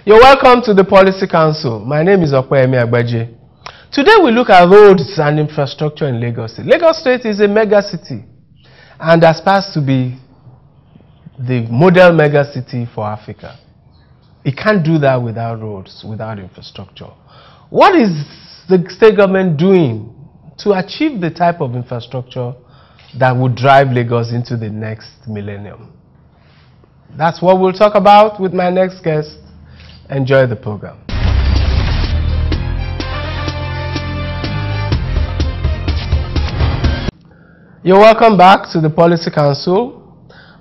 You're welcome to the Policy Council. My name is Okwemi Agbaje. Today we look at roads and infrastructure in Lagos State. Lagos State is a mega city and aspires to be the model mega city for Africa. It can't do that without roads, without infrastructure. What is the state government doing to achieve the type of infrastructure that would drive Lagos into the next millennium? That's what we'll talk about with my next guest. Enjoy the program. You're welcome back to the Policy Council.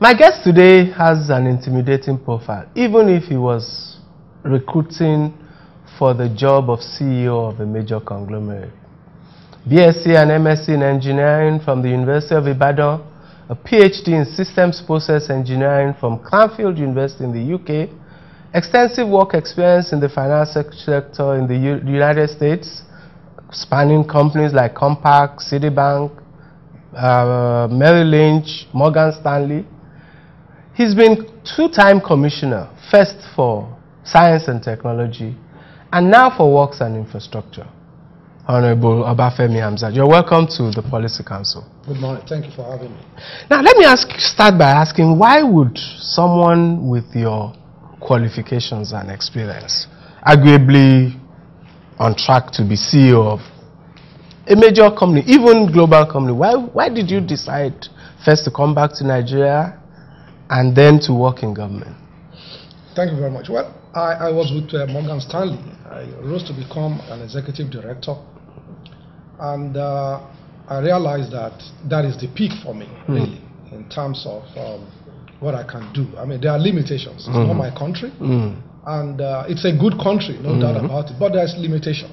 My guest today has an intimidating profile, even if he was recruiting for the job of CEO of a major conglomerate. BSc and MSc in engineering from the University of Ibadan, a PhD in systems process engineering from Cranfield University in the UK, extensive work experience in the finance sector in the United States, spanning companies like Compaq, Citibank, Merrill Lynch, Morgan Stanley. He's been two-time commissioner, first for science and technology, and now for works and infrastructure. Honorable Obafemi Hamzat, you're welcome to the Policy Council. Good morning. Thank you for having me. Now, let me start by asking, why would someone with your qualifications and experience, arguably on track to be CEO of a major company, even global company, why did you decide first to come back to Nigeria and then to work in government? Thank you very much. Well, I was with Morgan Stanley. I rose to become an executive director, and I realized that that is the peak for me, really, in terms of what I can do. I mean, there are limitations. It's not my country, and it's a good country, no doubt about it, but there's limitation.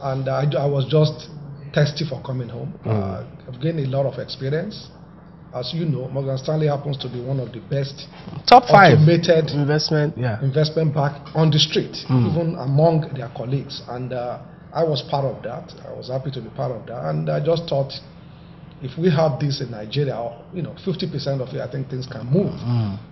And I was just thirsty for coming home. I've gained a lot of experience. As you know, Morgan Stanley happens to be one of the best top 5 automated investment bank on the street, even among their colleagues. And I was part of that. I was happy to be part of that. And I just thought, if we have this in Nigeria, 50% of it, I think things can move.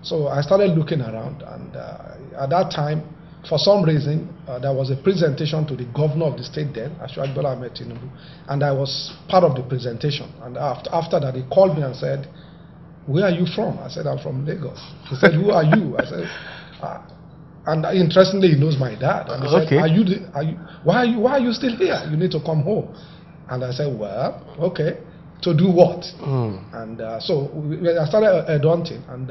So I started looking around, and at that time, for some reason, there was a presentation to the governor of the state then, Asiwaju Bola Ahmed Tinubu, and I was part of the presentation. And after that, he called me and said, "Where are you from?" I said, "I'm from Lagos." He said, "Who are you?" I said, and interestingly, he knows my dad. And he said, why are you still here? You need to come home. And I said, "Well, okay, to do what?" And so I started adulting and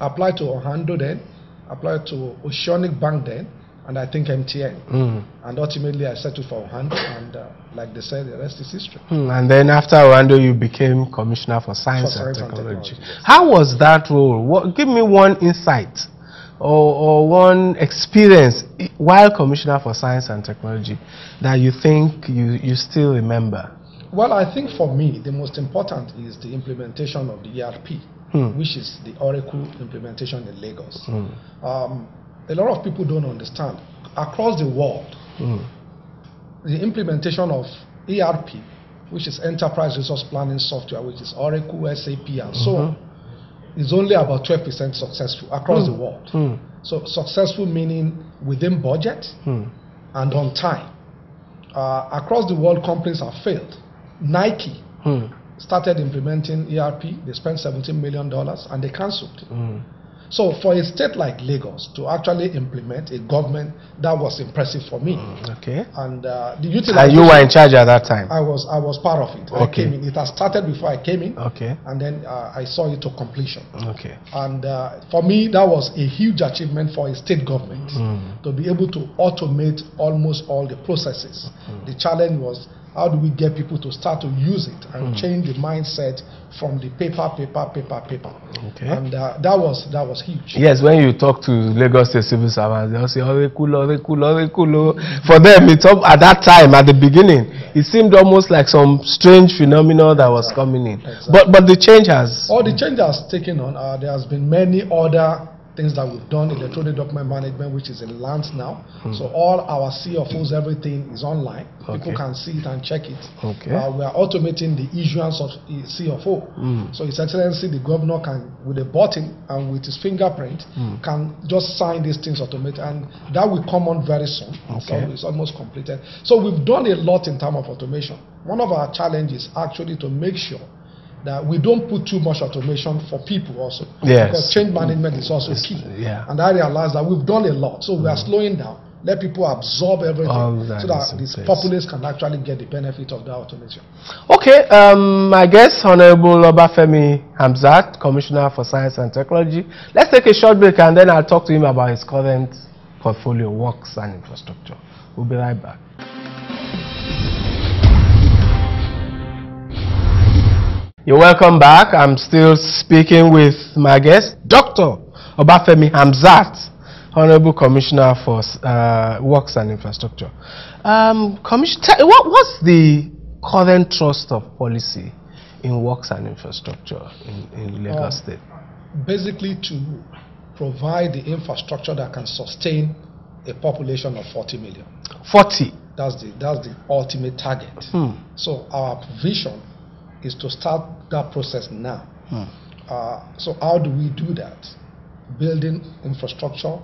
applied to Ohando then, applied to Oceanic Bank then, and I think MTN. And ultimately I settled for Ohando, and like they said, the rest is history. And then after Ohando, you became Commissioner for Science and Technology. How was that role? Give me one insight or one experience while Commissioner for Science and Technology that you think you still remember. Well, I think for me, the most important is the implementation of the ERP. Which is the Oracle implementation in Lagos. A lot of people don't understand. Across the world, the implementation of ERP, which is Enterprise Resource Planning Software, which is Oracle, SAP, and so on, is only about 12% successful across the world. So successful meaning within budget and on time. Across the world, companies have failed. Nike started implementing ERP, they spent $17 million and they cancelled. So for a state like Lagos to actually implement a government, that was impressive for me. And the utilization, and you were in charge at that time? I was part of it. I came in. It had started before I came in, and then I saw it to completion. And for me, that was a huge achievement for a state government to be able to automate almost all the processes. The challenge was, how do we get people to start to use it and change the mindset from the paper. And that was huge. Yes, when you talk to Lagos State civil servants, they'll say, "Orekulo." For them, at that time, at the beginning, it seemed almost like some strange phenomenon that was coming in. But the change has... All the change has taken on. There has been many other things that we've done, electronic document management, which is in LANS now. So all our CFOs, everything is online. People can see it and check it. We are automating the issuance of CFO. So His Excellency, the governor, can, with a button and with his fingerprint, can just sign these things automatically. And that will come on very soon. So it's almost completed. So we've done a lot in terms of automation. One of our challenges actually to make sure that we don't put too much automation for people also. Because change management is also key. And I realize that we've done a lot. So we are slowing down. Let people absorb everything so that this populace can actually get the benefit of that automation. Okay, my guest, Honorable Obafemi Hamzat, Commissioner for Science and Technology. Let's take a short break and then I'll talk to him about his current portfolio, works and infrastructure. We'll be right back. You're welcome back. I'm still speaking with my guest, Dr. Obafemi Hamzat, Honorable Commissioner for Works and Infrastructure. Commissioner, what's the current thrust of policy in works and infrastructure in Lagos State? Basically to provide the infrastructure that can sustain a population of 40 million. 40? That's the ultimate target. So our vision is to start that process now. So how do we do that? Building infrastructure,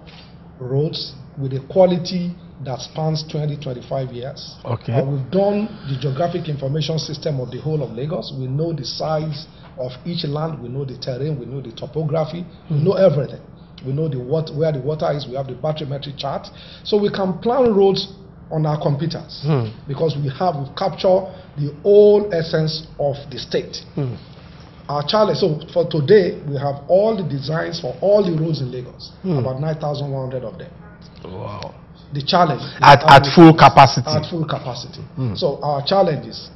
roads with a quality that spans 20-25 years. We've done the geographic information system of the whole of Lagos. We know the size of each land, we know the terrain, we know the topography, we know everything. We know where the water is, we have the bathymetric chart. So we can plan roads on our computers because we've captured the whole essence of the state. Our challenge, so for today, we have all the designs for all the roads in Lagos, about 9,100 of them. Wow. The challenge at full capacity. At full capacity. So our challenge is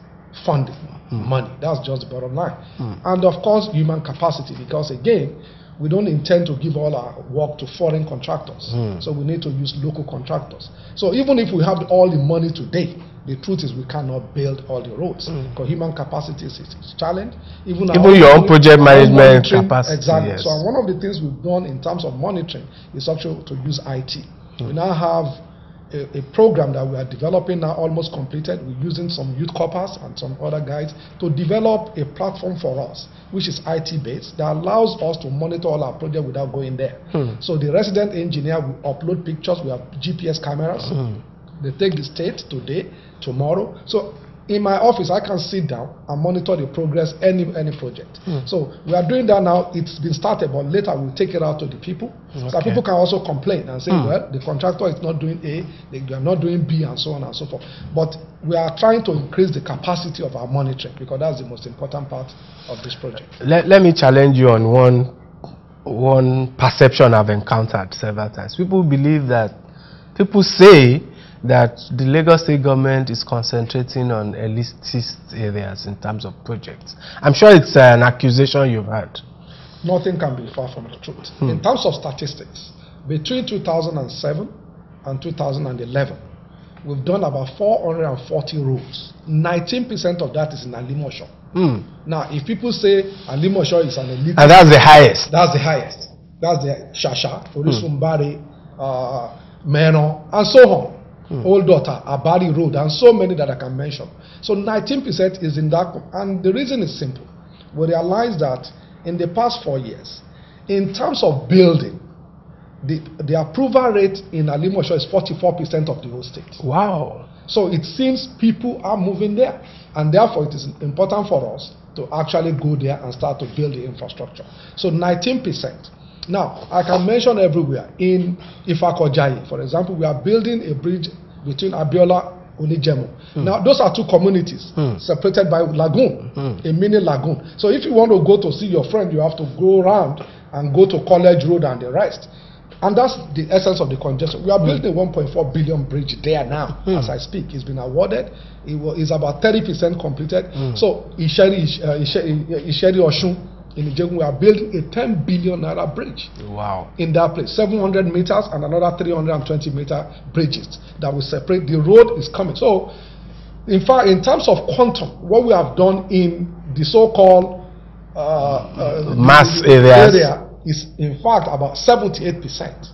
funding, money. That's just the bottom line. And of course, human capacity, because again, we don't intend to give all our work to foreign contractors. So we need to use local contractors. So even if we have all the money today, the truth is we cannot build all the roads because human capacity is a challenge. Even your own project management capacity. Exactly. Yes. So one of the things we've done in terms of monitoring is actually to use IT. We now have a program that we are developing now, almost completed. We're using some youth corpers and some other guys to develop a platform for us, which is IT-based, that allows us to monitor all our projects without going there. So the resident engineer will upload pictures. We have GPS cameras. They take the state today, tomorrow. So in my office, I can sit down and monitor the progress any project. So we are doing that now. It's been started, but later we'll take it out to the people. So people can also complain and say, well, the contractor is not doing A, they are not doing B, and so on and so forth. But we are trying to increase the capacity of our monitoring because that's the most important part of this project. Let me challenge you on one perception I've encountered several times. People say that the Lagos State government is concentrating on elitist areas in terms of projects. I'm sure it's an accusation you've had. Nothing can be far from the truth. In terms of statistics, between 2007 and 2011, we've done about 440 roads. 19% of that is in Alimosho. Now, if people say Alimosho is an elite, and that's the highest. That's the highest. That's the Shasha, Orisumbari, Meno, and so on. Old Daughter, Abari Road, and so many that I can mention. So 19% is in that, and the reason is simple. We realize that in the past 4 years, in terms of building, the approval rate in Alimosho is 44% of the whole state. Wow. So it seems people are moving there, and therefore it is important for us to actually go there and start to build the infrastructure. So 19%. Now, I can mention everywhere. In Ifakojayi, for example, we are building a bridge between Abiola and Onijemo. Now, those are two communities separated by lagoon, a mini lagoon. So if you want to go to see your friend, you have to go around and go to College Road and the rest. And that's the essence of the congestion. We are building a 1.4 billion bridge there now, as I speak. It's been awarded. It's about 30% completed. So Isheri Oshun, in Ijegun, we are building a 10 billion naira bridge. Wow. In that place, 700 meters and another 320 meter bridges that will separate. The road is coming. So, in fact, in terms of quantum, what we have done in the so-called mass areas, area is in fact about 78%.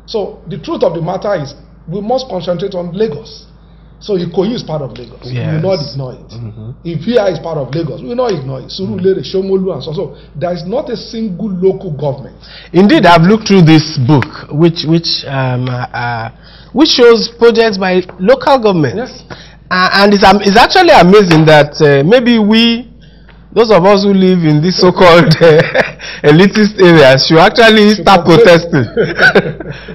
So the truth of the matter is we must concentrate on Lagos. So Ikoyi is part of Lagos. Yes. We will not ignore it. If VI is part of Lagos, we will not ignore it. Surulere, Shomolu, and so. So there is not a single local government. Indeed, I've looked through this book, which shows projects by local governments. Yes. And it's actually amazing that maybe those of us who live in this so-called elitist areas should actually start protesting.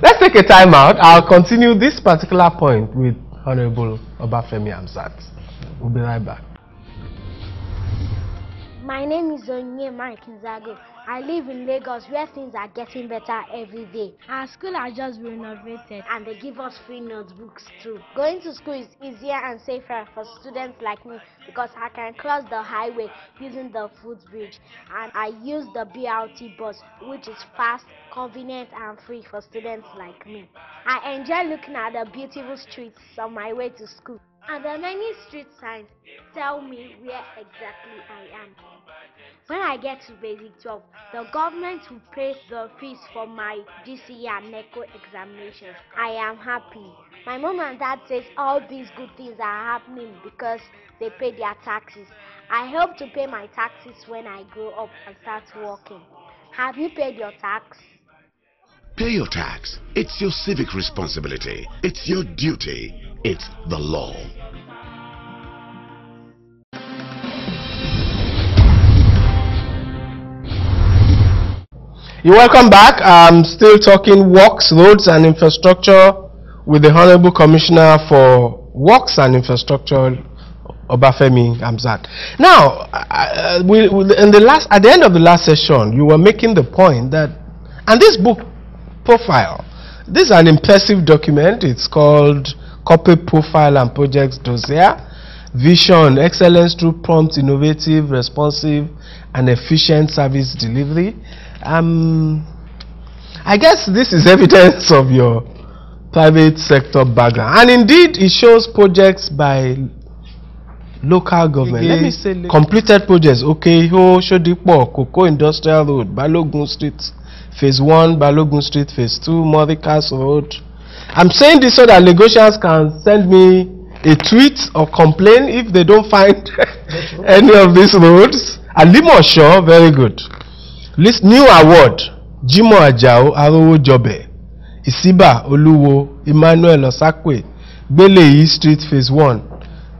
Let's take a time out. I'll continue this particular point with Honorable Obafemi Hamzat. We'll be right back. My name is Onyema Kinzago. I live in Lagos where things are getting better every day. Our school has just been renovated and they give us free notebooks too. Going to school is easier and safer for students like me because I can cross the highway using the footbridge, and I use the BRT bus, which is fast, convenient and free for students like me. I enjoy looking at the beautiful streets on my way to school. And the many street signs tell me where exactly I am. When I get to Basic 12, the government will pay the fees for my GCE and NECO examinations. I am happy. My mom and dad says all these good things are happening because they pay their taxes. I hope to pay my taxes when I grow up and start working. Have you paid your tax? Pay your tax. It's your civic responsibility. It's your duty. It's the law. You're welcome back. I'm still talking works, roads and infrastructure with the Honorable Commissioner for Works and Infrastructure, Obafemi Hamzat. Now, at the end of the last session, you were making the point that, and this book profile, this is an impressive document. It's called Corporate Profile and Projects Dossier, Vision, Excellence through Prompt, Innovative, Responsive and Efficient Service Delivery. I guess this is evidence of your private sector background, and indeed it shows projects by local government. Let me say completed projects. Okeho, Shodipo, Cocoa Industrial Road, Balogun Street Phase 1, Balogun Street Phase 2, Morikas Road. I'm saying this so that Lagosians can send me a tweet or complain if they don't find any of these roads. Alimosho, very good. List new award: Jimo Ajao, Arowo Jobe, Isiba Oluwo, Emmanuel Osakwe, Beleyi Street Phase 1,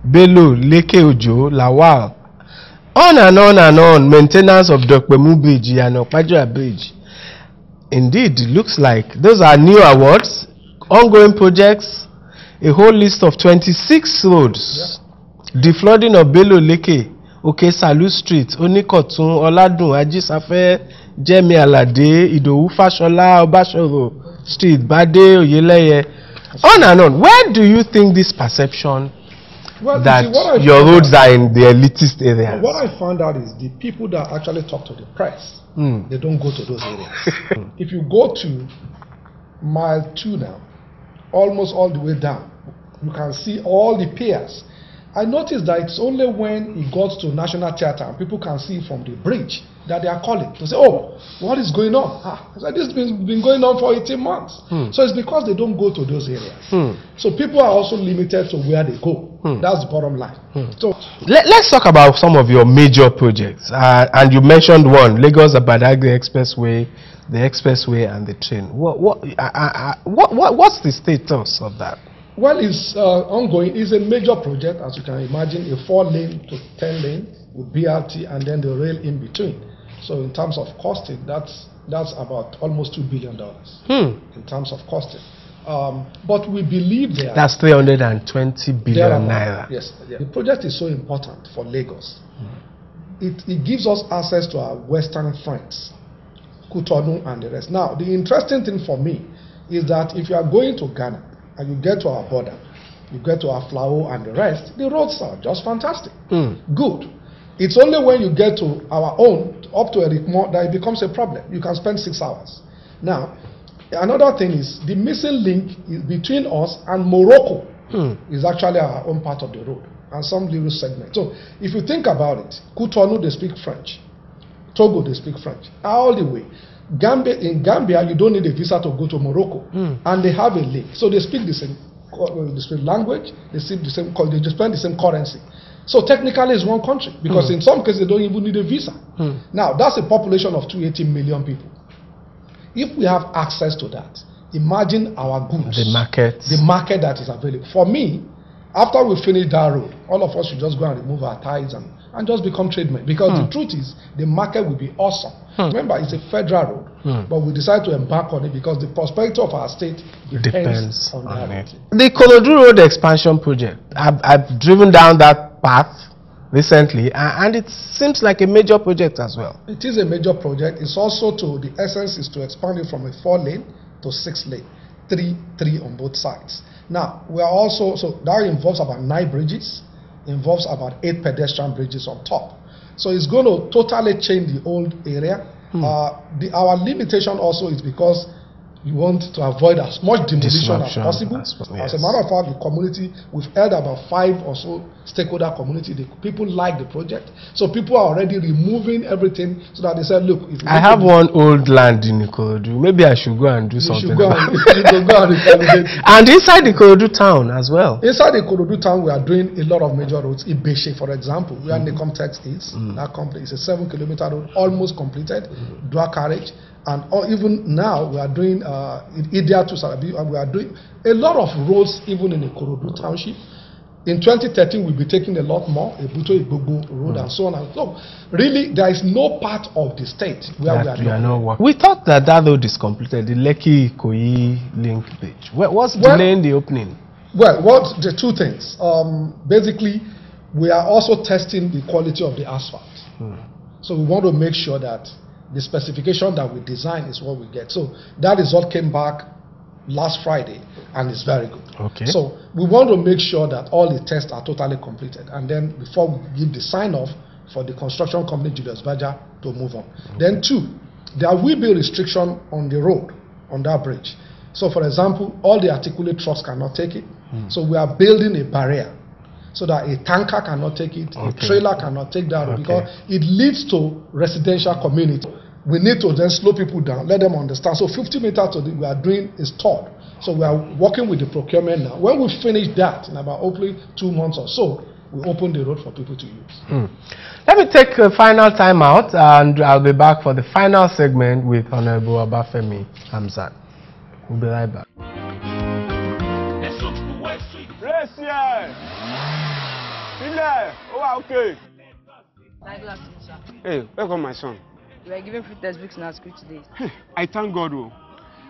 Bello, Leke Ojo, Lawal. On and on and on. Maintenance of Dokpemu Bridge and Okpajura Bridge. Indeed, it looks like those are new awards, ongoing projects, a whole list of 26 roads. Yeah. The flooding of Bello Leke, Salu Street, Onikotun, Oladun, Ajisafe, Jemi Alade, Idowu Fashola, Obashoro Street, Bade, Oyeleye, on and on. Where do you think this perception that your roads are in the elitist areas? What I found out is the people that actually talk to the press, they don't go to those areas. If you go to mile 2 now, almost all the way down, you can see all the piers. I noticed that it's only when it got to National Theatre and people can see from the bridge that they are calling to say, oh, what is going on? I said, this has been going on for 18 months. So it's because they don't go to those areas. So people are also limited to where they go. That's the bottom line. So let's talk about some of your major projects. And you mentioned one, Lagos-Badagry Expressway, the expressway and the train. What's the status of that? Well, it's ongoing. It's a major project, as you can imagine, a 4-lane to 10-lane with BRT and then the rail in between. So in terms of costing, that's about almost $2 billion in terms of costing. But we believe that's 320 billion naira. Yes, the project is so important for Lagos. It gives us access to our western friends, Cotonou and the rest. Now, the interesting thing for me is that if you are going to Ghana and you get to our border, you get to our Aflao and the rest, the roads are just fantastic. Good. It's only when you get to our own, up to Erikmo, that it becomes a problem. You can spend 6 hours. Now, another thing is the missing link is between us and Morocco is actually our own part of the road and some little segment. So if you think about it, Cotonou, they speak French. Togo, they speak French. All the way. In Gambia, you don't need a visa to go to Morocco, and they have a link. So they speak the same language, they speak the same, they spend the same currency. So technically, it's one country because in some cases they don't even need a visa. Now that's a population of 280 million people. If we have access to that, imagine our goods, the market that is available. For me, after we finish that road, all of us should just go and remove our ties and just become trademen. Because the truth is, the market will be awesome. Remember, it's a federal road, but we decided to embark on it because the prosperity of our state depends on that. The Ikorodu Road expansion project, I've driven down that path recently, and it seems like a major project as well. It is a major project. It's also the essence is to expand it from a 4-lane to 6-lane, 3 on both sides. Now, we are also, so that involves about 9 bridges, involves about 8 pedestrian bridges on top. So it's going to totally change the old area. Our limitation also is because you want to avoid as much demolition as possible. As a matter of fact, the community, we've heard about 5 or so stakeholder community. The people like the project. So people are already removing everything so that they said, look, if I have one old land in Ikorodu. Maybe I should go and do something about it. And inside the Ikorodu town as well. Inside the Ikorodu town, we are doing a lot of major roads. Ibeshe, for example, where the Comtex is. That complex is a 7-kilometer road, almost completed, dual carriage. And even now, we are doing Idia to Sarabi, and we are doing a lot of roads even in the Ikorodu township. In 2013, we'll be taking a lot more, Ebuto Igbogo road and so on and so on. Really, there is no part of the state where we are not working. We thought that road is completed, the Lekki-Ikoyi link bridge. What's delaying the opening? Well, the 2 things. Basically, we are also testing the quality of the asphalt. So we want to make sure that the specification that we design is what we get. So that result came back last Friday and it's very good. Okay. So we want to make sure that all the tests are totally completed, and then before we give the sign off for the construction company Julius Berger to move on. Then 2, there will be restriction on the road on that bridge. So for example, all the articulate trucks cannot take it. So we are building a barrier so that a tanker cannot take it, a trailer cannot take that road, because it leads to residential community. We need to then slow people down, let them understand. So 50 meters to we are doing is taught. So we are working with the procurement now. When we finish that, in about hopefully 2 months or so, we open the road for people to use. Let me take a final time out, and I'll be back for the final segment with Honorable Obafemi Hamzat. We'll be right back. Okay. Hey, welcome my son. We are giving free textbooks in our school today. I thank God.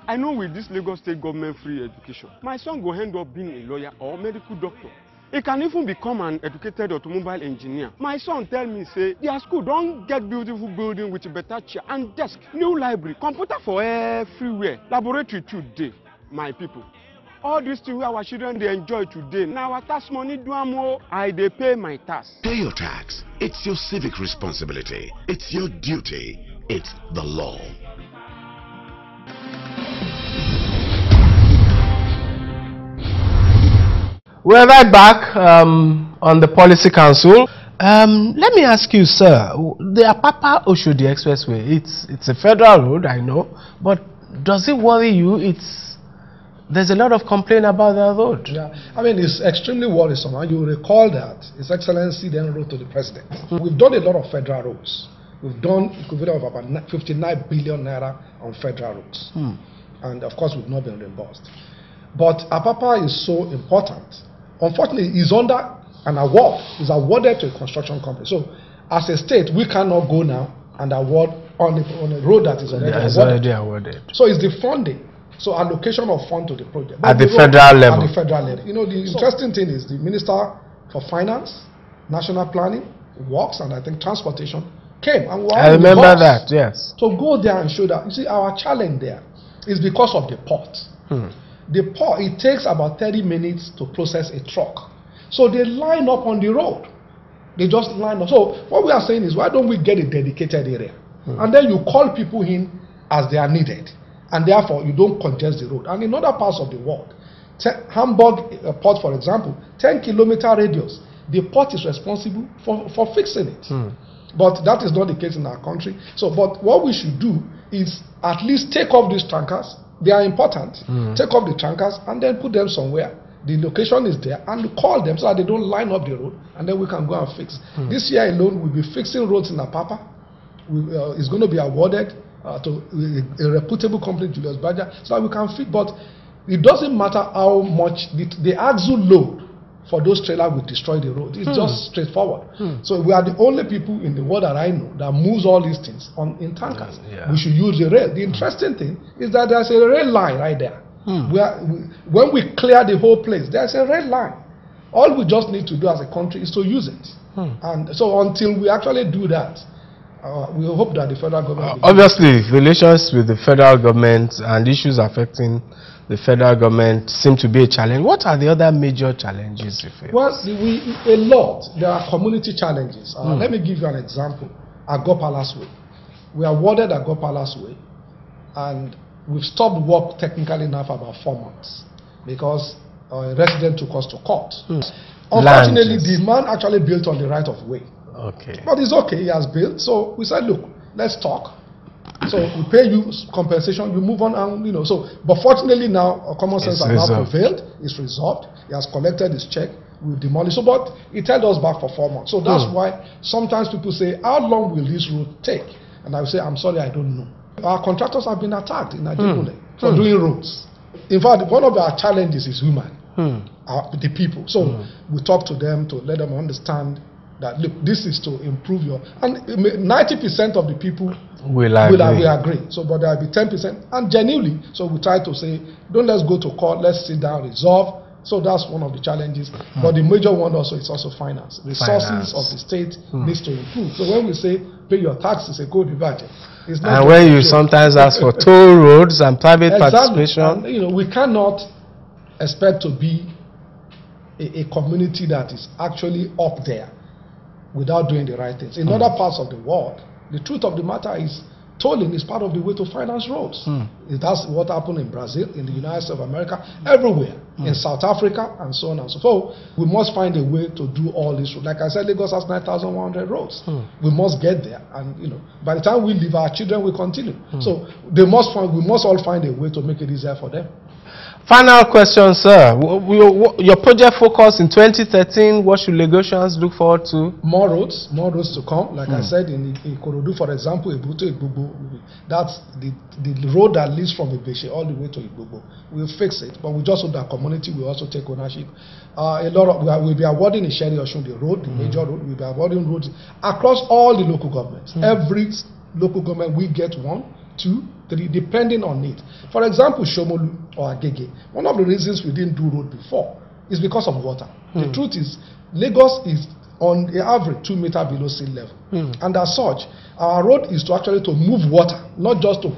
I know with this Lagos State government free education, my son will end up being a lawyer or medical doctor. He can even become an educated automobile engineer. My son tell me, say, their school don't get beautiful building with a better chair and desk, new library, computer for everywhere, laboratory today. My people, all these things our children they enjoy today. Now our tax money do more. They pay my tax. Pay your tax. It's your civic responsibility. It's your duty. It's the law. We're right back on the Policy Council. Let me ask you, sir, the Apapa Oshodi Expressway, it's a federal road, I know, but does it worry you? There's a lot of complaint about that road. Yeah, I mean, it's extremely worrisome. And you recall that His Excellency then wrote to the President. We've done a lot of federal roads. We've done equivalent of about 59 billion naira on federal roads. And of course, we've not been reimbursed. But Apapa is so important. Unfortunately, it's under an award. It's awarded to a construction company. So, as a state, we cannot go now and award on a road that is already awarded. So, it's the funding. So, allocation of fund to the project. At the federal level. At the federal level. You know, the interesting thing is the Minister for Finance, National Planning, Works, and I think Transportation came. And I remember that, yes. So, go there and show that. You see, our challenge there is because of the port. The port, it takes about 30 minutes to process a truck. So they line up on the road. They just line up. So what we are saying is, why don't we get a dedicated area? And then you call people in as they are needed. And therefore, you don't congest the road. And in other parts of the world, Hamburg port, for example, 10-kilometer radius, the port is responsible for fixing it. But that is not the case in our country. So, but what we should do is at least take off these trankers. They are important. Take off the trankers and then put them somewhere. The location is there, and call them so that they don't line up the road, and then we can go and fix. This year alone, we'll be fixing roads in Apapa. It's going to be awarded to a reputable company, Julius Berger, so that we can fix. But it doesn't matter how much the axle load for those trailers will destroy the road. It's just straightforward. So we are the only people in the world that I know that moves all these things in tankers. We should use the rail. The interesting thing is that there's a rail line right there. When we clear the whole place, there's a rail line. All we just need to do as a country is to use it. And so until we actually do that, we hope that the federal government... Obviously, relations with the federal government and issues affecting the federal government seem to be a challenge. What are the other major challenges you face? Well, a lot. There are community challenges. Let me give you an example. Agor Palace Way. We awarded Agor Palace Way, and we've stopped work technically now for about 4 months because a resident took us to court. Unfortunately, the man actually built on the right of way. Okay. But it's okay, he has built. So we said, look, let's talk. So we pay you compensation, you move on, and so. But fortunately now, common sense has now prevailed. It's resolved. He has collected his check. We demolish. So, but it held us back for 4 months. So that's why sometimes people say, how long will this route take? And I will say, I'm sorry, I don't know. Our contractors have been attacked in Ajegunle for doing roads. In fact, one of our challenges is human, the people. So we talk to them to let them understand that, look, this is to improve your... And 90% of the people will agree. So, but there will be 10%. And genuinely, so we try to say, don't let's go to court, let's sit down, resolve. So that's one of the challenges. But the major one also is also finance. Resources of the state needs to improve. So when we say, pay your taxes, a good budget. And when you sometimes ask for toll roads and private participation. And, we cannot expect to be a community that is actually up there without doing the right things. In other parts of the world, the truth of the matter is tolling is part of the way to finance roads. That's what happened in Brazil, in the United States of America, everywhere, in South Africa, and so on and so forth. We must find a way to do all this. Like I said, Lagos has 9,100 roads. We must get there, and by the time we leave, our children will continue. So we must all find a way to make it easier for them. Final question, sir. Your project focus in 2013, what should Lagosians look forward to? More roads to come. Like I said, in Ikorodu, for example, Ibuto-Igbogbo, that's the road that leads from Ibeshe all the way to Igbogbo. We'll fix it, but we just hope that community will also take ownership. We'll be awarding Isheri Osun, the road, the major road. We'll be awarding roads across all the local governments. Every local government, we get 1, 2, 3, depending on it. For example, Shomolu or Agege, one of the reasons we didn't do road before is because of water. The truth is, Lagos is on the average 2 meters below sea level. And as such, our road is to actually to move water, not just to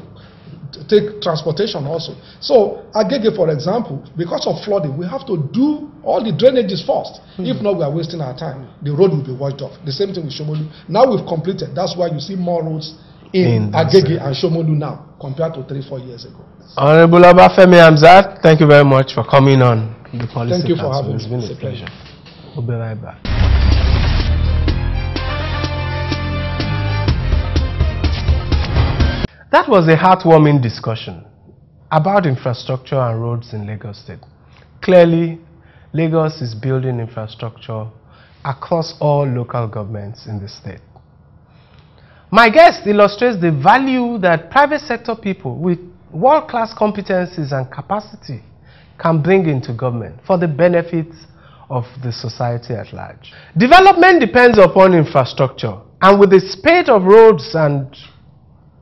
take transportation also. So Agege, for example, because of flooding, we have to do all the drainages first. If not, we are wasting our time. The road will be washed off. The same thing with Shomolu. Now we've completed. That's why you see more roads in Agege and Shomolu now compared to 3-4 years ago. Honorable Obafemi Hamzat, thank you very much for coming on the Policy Thank you Council. for having me. It's been a pleasure. We'll be right back. That was a heartwarming discussion about infrastructure and roads in Lagos State. Clearly, Lagos is building infrastructure across all local governments in the state. My guest illustrates the value that private sector people with world-class competencies and capacity can bring into government for the benefit of the society at large. Development depends upon infrastructure, and with the spate of roads and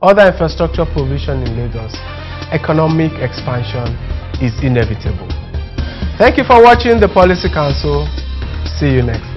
other infrastructure provision in Lagos, economic expansion is inevitable. Thank you for watching the Policy Council. See you next time.